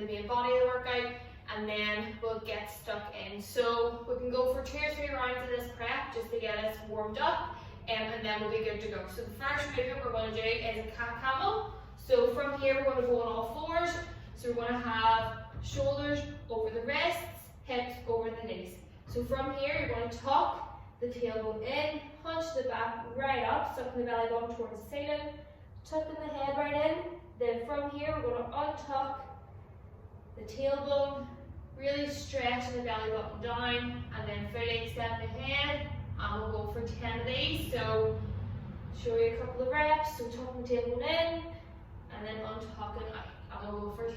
the main body of the workout, and then we'll get stuck in. So we can go for 2 or 3 rounds of this prep just to get us warmed up, and then we'll be good to go. So the first movement we're going to do is a cat camel. So from here we're going to go on all fours. So we're going to have shoulders over the wrists, hips over the knees. So from here you're going to tuck the tailbone in, hunch the back right up, sucking the belly button towards the ceiling, tucking the head right in. Then from here we're going to untuck the tailbone, really stretching the belly button down, and then fully extend the head. And we'll go for 10 of these. So show you a couple of reps. So tucking the tailbone in, and then untucking out. And we'll go for 10.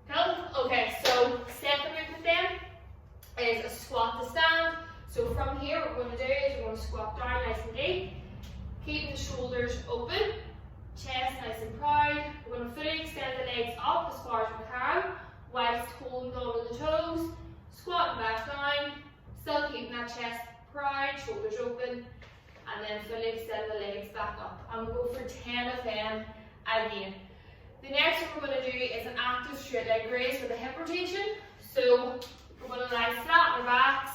Cool? Okay, so second movement then is a squat to stand. So from here what we're going to do is we're going to squat down nice and deep, keeping the shoulders open, chest nice and proud. We're going to fully extend the legs up as far as we can whilst holding on to the toes, squatting back down, still keeping that chest proud, shoulders open, and then fully extend the legs back up. And we'll go for 10 of them again. The next one we're going to do is an active straight leg raise with a hip rotation. So we're going to lie flat on our backs.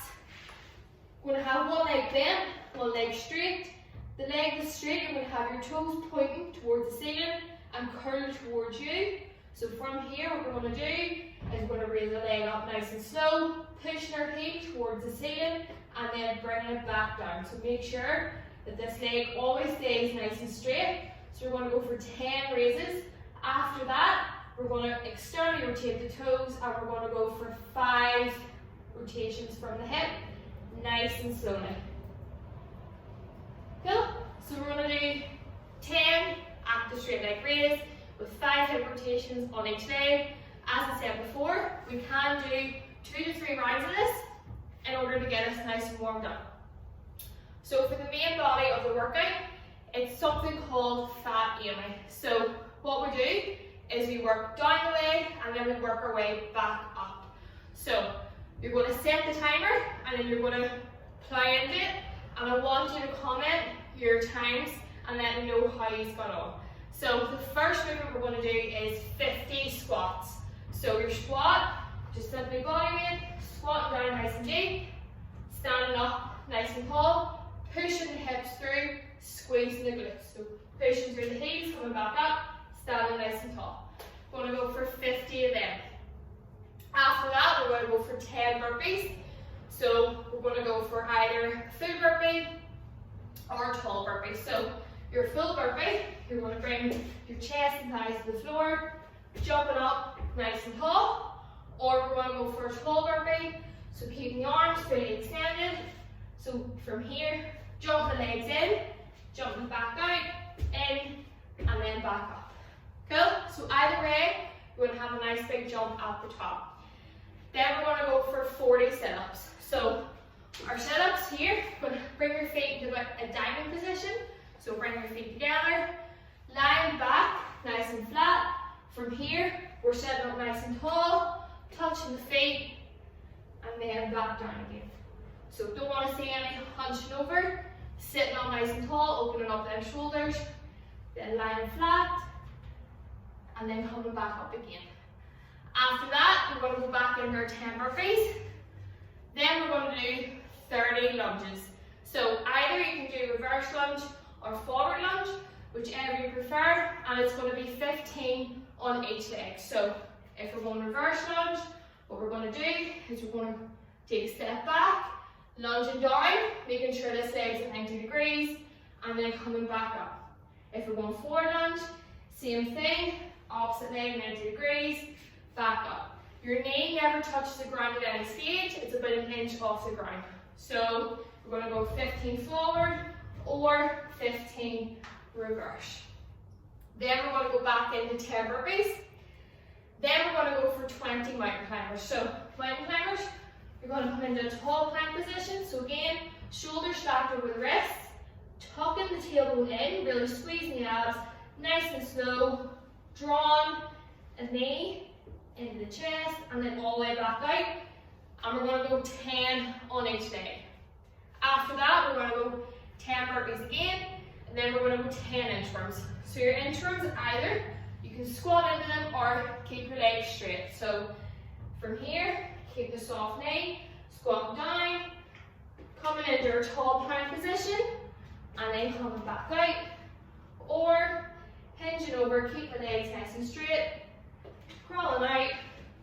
We're going to have one leg bent, one leg straight. The leg is straight, you're going to have your toes pointing towards the ceiling and curled towards you. So from here what we're going to do is we're going to raise the leg up nice and slow, pushing our feet towards the ceiling and then bringing it back down. So make sure that this leg always stays nice and straight. So we're going to go for 10 raises. After that, we're going to externally rotate the toes and we're going to go for 5 rotations from the hip, nice and slowly. Cool? So we're going to do 10 active straight leg raise with 5 hip rotations on each leg. As I said before, we can do 2 to 3 rounds of this in order to get us nice and warmed up. So for the main body of the workout, it's something called fat aiming. So what we do is we work down the leg and then we work our way back up. So you're going to set the timer and then you're going to plow into it, and I want you to comment your times and let me know how you've got on. So the first movement we're going to do is 50 squats. So your squat, just simply body weight, squatting down nice and deep, standing up nice and tall, pushing the hips through, squeezing the glutes. So pushing through the heels, coming back up, standing nice and tall. We're going to go for 50 of them. After that, we're going to go for 10 burpees. So we're going to go for either full burpee or tall burpee. So your full burpee, you're going to bring your chest and thighs to the floor, jumping up nice and tall, or we're going to go for a tall burpee. So keeping the arms fully extended. So from here, jump the legs in, jumping back out, in, and then back up. Cool? So either way, we're going to have a nice big jump at the top. Then we're going to go for 40 sit-ups. So our sit-ups here, we're going to bring your feet into a diamond position. So bring your feet together, lying back, nice and flat. From here, we're sitting up nice and tall, touching the feet, and then back down again. So don't want to see any hunching over, sitting up nice and tall, opening up them shoulders, then lying flat, and then coming back up again. After that, we're going to go back into our 10 burpees. Then we're going to do 30 lunges. So either you can do reverse lunge or forward lunge, whichever you prefer, and it's going to be 15 on each leg. So if we're going reverse lunge, what we're going to do is we're going to take a step back, lunging down, making sure this leg's at 90 degrees, and then coming back up. If we're going forward lunge, same thing, opposite leg 90 degrees, back up. Your knee never touches the ground at any stage, it's about an inch off the ground. So we're going to go 15 forward or 15 reverse. Then we're going to go back into 10 burpees. Then we're going to go for 20 mountain climbers. So mountain climbers, you're going to come into a tall plank position. So again, shoulders stacked over the wrists, tucking the tailbone in, really squeezing the abs, nice and slow, drawn a knee into the chest, and then all the way back out. And we're going to go 10 on each leg. After that, we're going to go 10 burpees again, and then we're going to go 10 inchworms. So your inchworms, either you You can squat into them or keep your legs straight. So from here, keep the soft knee, squat down, coming into your tall plank position, and then coming back out. Or hinging over, keep the legs nice and straight, crawling out,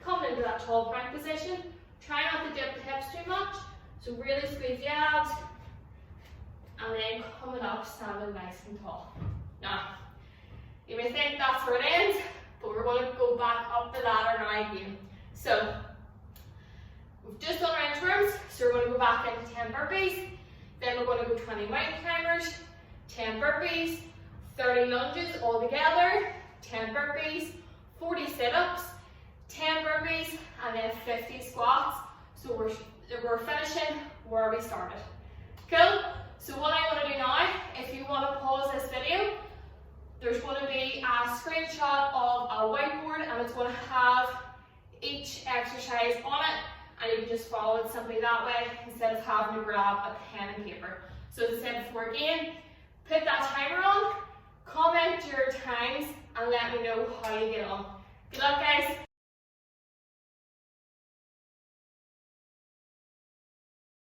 coming into that tall plank position. Try not to dip the hips too much, so really squeeze the abs, and then coming up, standing nice and tall. Now, you may think that's where it ends, but we're going to go back up the ladder now again. So, we've just done our inchworms, so we're going to go back into 10 burpees, then we're going to go 20 mountain climbers, 10 burpees, 30 lunges all together, 10 burpees, 40 sit-ups, 10 burpees, and then 50 squats. So we're finishing where we started. Cool? So what I'm going to do now, if you want to pause this video, there's going to be a screenshot of a whiteboard, and it's going to have each exercise on it, and you can just follow it simply that way instead of having to grab a pen and paper. So as I said before, again, put that timer on, comment your times, and let me know how you get on. Good luck, guys.